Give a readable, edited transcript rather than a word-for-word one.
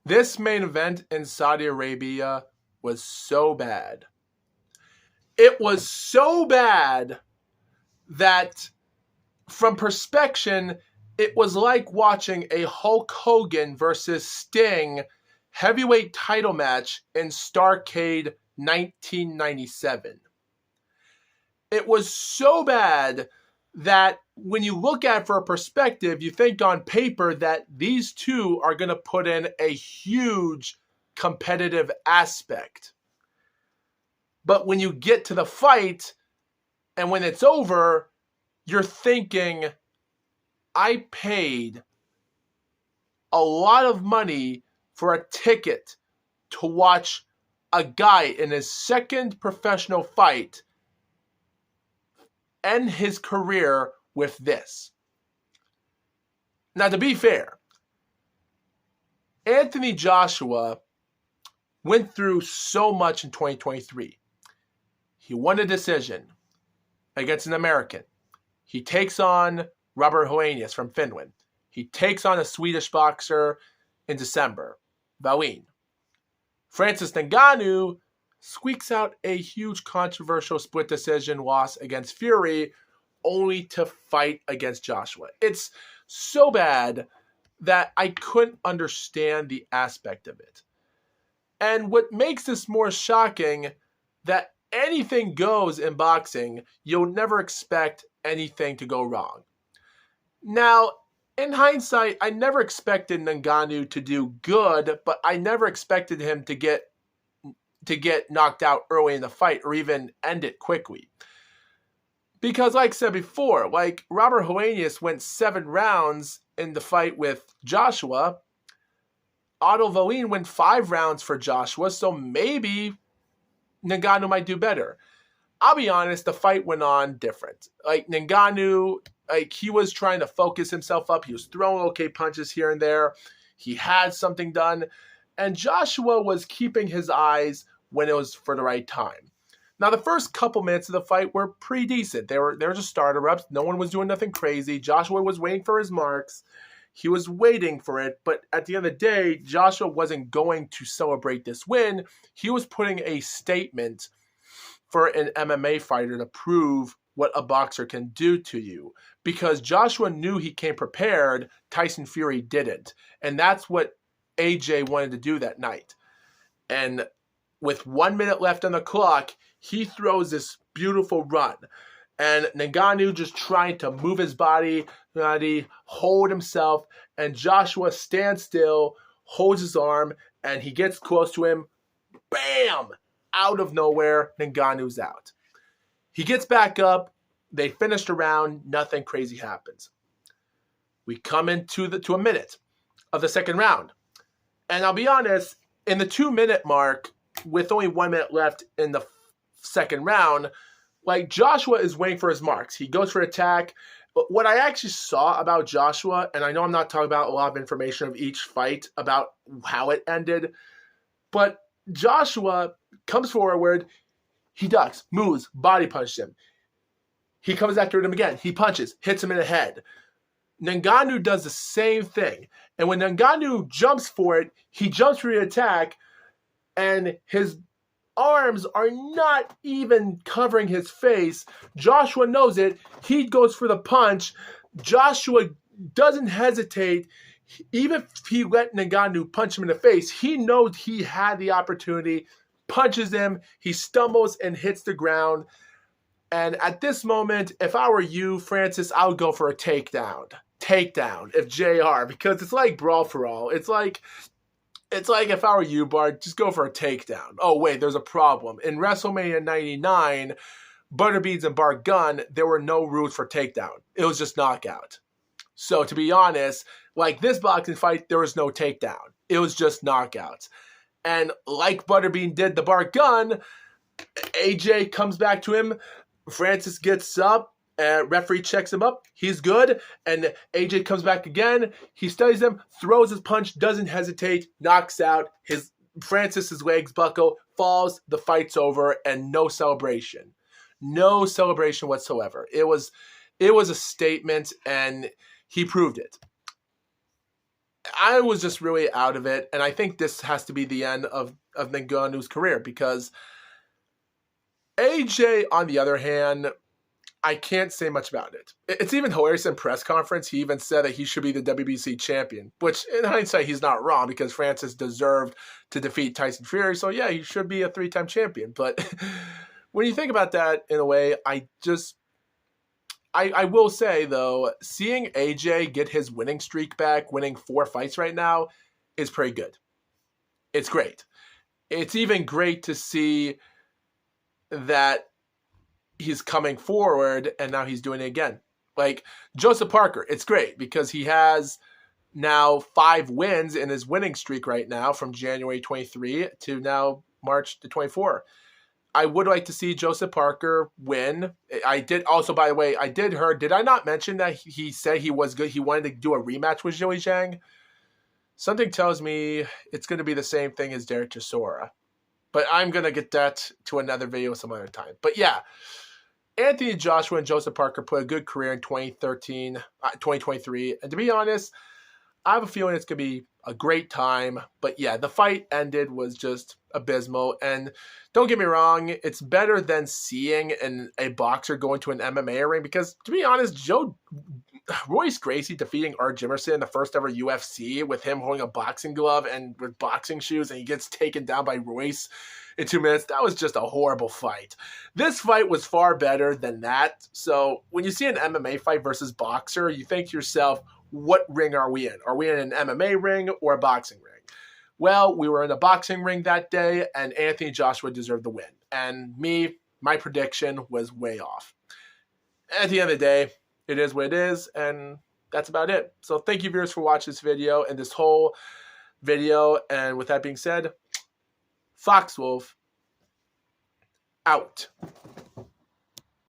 This main event in Saudi Arabia was so bad. It was so bad that, from perspection, it was like watching a Hulk Hogan versus Sting heavyweight title match in Starrcade 1997. It was so bad that when you look at it for a perspective, you think on paper that these two are going to put in a huge competitive aspect. But when you get to the fight and when it's over, you're thinking, I paid a lot of money for a ticket to watch a guy in his second professional fight end his career with this. Now, to be fair, Anthony Joshua went through so much in 2023. He won a decision against an American. He takes on Robert Helenius from Finland. He takes on a Swedish boxer in December, Wallin. Francis Ngannou squeaks out a huge controversial split decision loss against Fury, only to fight against Joshua. It's so bad that I couldn't understand the aspect of it. And what makes this more shocking, that anything goes in boxing, you'll never expect anything to go wrong. Now, in hindsight, I never expected Ngannou to do good, but I never expected him to get knocked out early in the fight or even end it quickly. Because like I said before, like Robert Helenius went 7 rounds in the fight with Joshua. Otto Wallin went 5 rounds for Joshua, so maybe Ngannou might do better. I'll be honest, the fight went on different. Like Ngannou, he was trying to focus himself up. He was throwing okay punches here and there. He had something done. And Joshua was keeping his eyes when it was for the right time. Now, the first couple minutes of the fight were pretty decent. They were just starter reps. No one was doing nothing crazy. Joshua was waiting for his marks. He was waiting for it. But at the end of the day, Joshua wasn't going to celebrate this win. He was putting a statement for an MMA fighter to prove what a boxer can do to you. Because Joshua knew he came prepared, Tyson Fury didn't. And that's what AJ wanted to do that night. And with 1 minute left on the clock, he throws this beautiful run. And Ngannou just trying to move his body, hold himself, and Joshua stands still, holds his arm, and he gets close to him. Bam! Out of nowhere, Ngannou's out. He gets back up. They finished a round. Nothing crazy happens. We come into a minute of the second round. And I'll be honest, in the 2 minute mark, with only 1 minute left in the second round, like Joshua is waiting for his marks. He goes for attack. But what I actually saw about Joshua, and I know I'm not talking about a lot of information of each fight about how it ended, but Joshua comes forward, he ducks, moves, body punches him. He comes after him again. He punches, hits him in the head. Ngannou does the same thing. And when Ngannou jumps for it, he jumps for the attack, and his arms are not even covering his face. Joshua knows it. He goes for the punch. Joshua doesn't hesitate. Even if he let Ngannou punch him in the face, he knows he had the opportunity, punches him, he stumbles and hits the ground. And at this moment, if I were you, Francis, I would go for a takedown. If JR, because it's like brawl for all. It's like if I were you, Bart, just go for a takedown. Oh, wait, there's a problem. In WrestleMania 99, Butterbeans and Bart Gunn, there were no rules for takedown. It was just knockout. So to be honest, like this boxing fight, there was no takedown. It was just knockouts. And like Butterbean did the Bart Gunn, AJ comes back to him. Francis gets up. Referee checks him up. He's good. And AJ comes back again. He studies him, throws his punch, doesn't hesitate, knocks out. Francis's legs buckle, falls, the fight's over, and no celebration. No celebration whatsoever. It was a statement, and he proved it. I was just really out of it, and I think this has to be the end of Ngannou's career, because AJ, on the other hand, I can't say much about it. It's even hilarious in press conference. He even said that he should be the WBC champion, which in hindsight, he's not wrong, because Francis deserved to defeat Tyson Fury. So yeah, he should be a 3-time champion. But when you think about that in a way, I will say, though, seeing AJ get his winning streak back, winning 4 fights right now, is pretty good. It's great. It's even great to see that he's coming forward and now he's doing it again. Like Joseph Parker, it's great because he has now 5 wins in his winning streak right now, from January 23 to now March the 24. I would like to see Joseph Parker win. I did also, by the way, did I not mention that he said he was good? He wanted to do a rematch with Joey Zhang. Something tells me it's going to be the same thing as Derek Chisora. But I'm going to get that to another video some other time. But yeah, Anthony Joshua and Joseph Parker put a good career in 2023. And to be honest, I have a feeling it's going to be a great time. But yeah, the fight ended was just abysmal. And don't get me wrong, it's better than seeing a boxer go into an MMA ring, because to be honest, Royce Gracie defeating Art Jimerson in the first ever UFC with him holding a boxing glove and with boxing shoes, and he gets taken down by Royce in 2 minutes. That was just a horrible fight. This fight was far better than that. So when you see an MMA fight versus boxer, you think to yourself, what ring are we in? Are we in an MMA ring or a boxing ring? Well, we were in a boxing ring that day, and Anthony Joshua deserved the win. And my prediction was way off. At the end of the day, it is what it is, and that's about it. So thank you, viewers, for watching this video and this whole video. And with that being said, Foxwolf out.